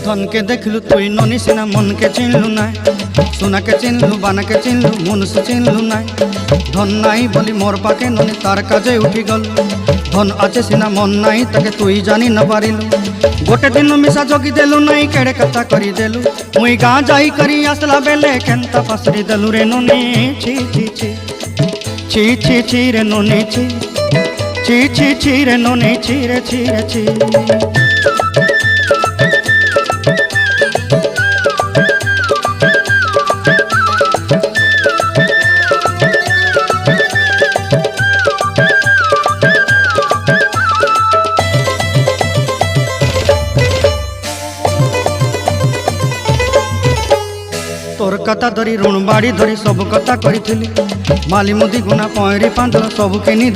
धन के देखलु तुई ननी सिना मन के चिन्हलु ना सोना के चिन्हलु बाना के चिन्हलु मनुष्य चिन्हलु ना धन नाई बोली मोर पाके ननी तार काजे उठी गल धन आचे सिना मन नाई ताके तुई जानी न पारिलु गोटे दिन मिसा जगी देलु नाई केड़े कथा करी देलु मुई गाँ जाई करी आसला बेले केंता फासरी देलु रे ननी छी छी छी छी छी छी रे ननी छी छी छी छी रे ननी छी रे छी रे छी। तोर कथा धरी ऋण बाड़ी धरी सब कथा करी माली मुदी गुना पहरी पांदर सब किनी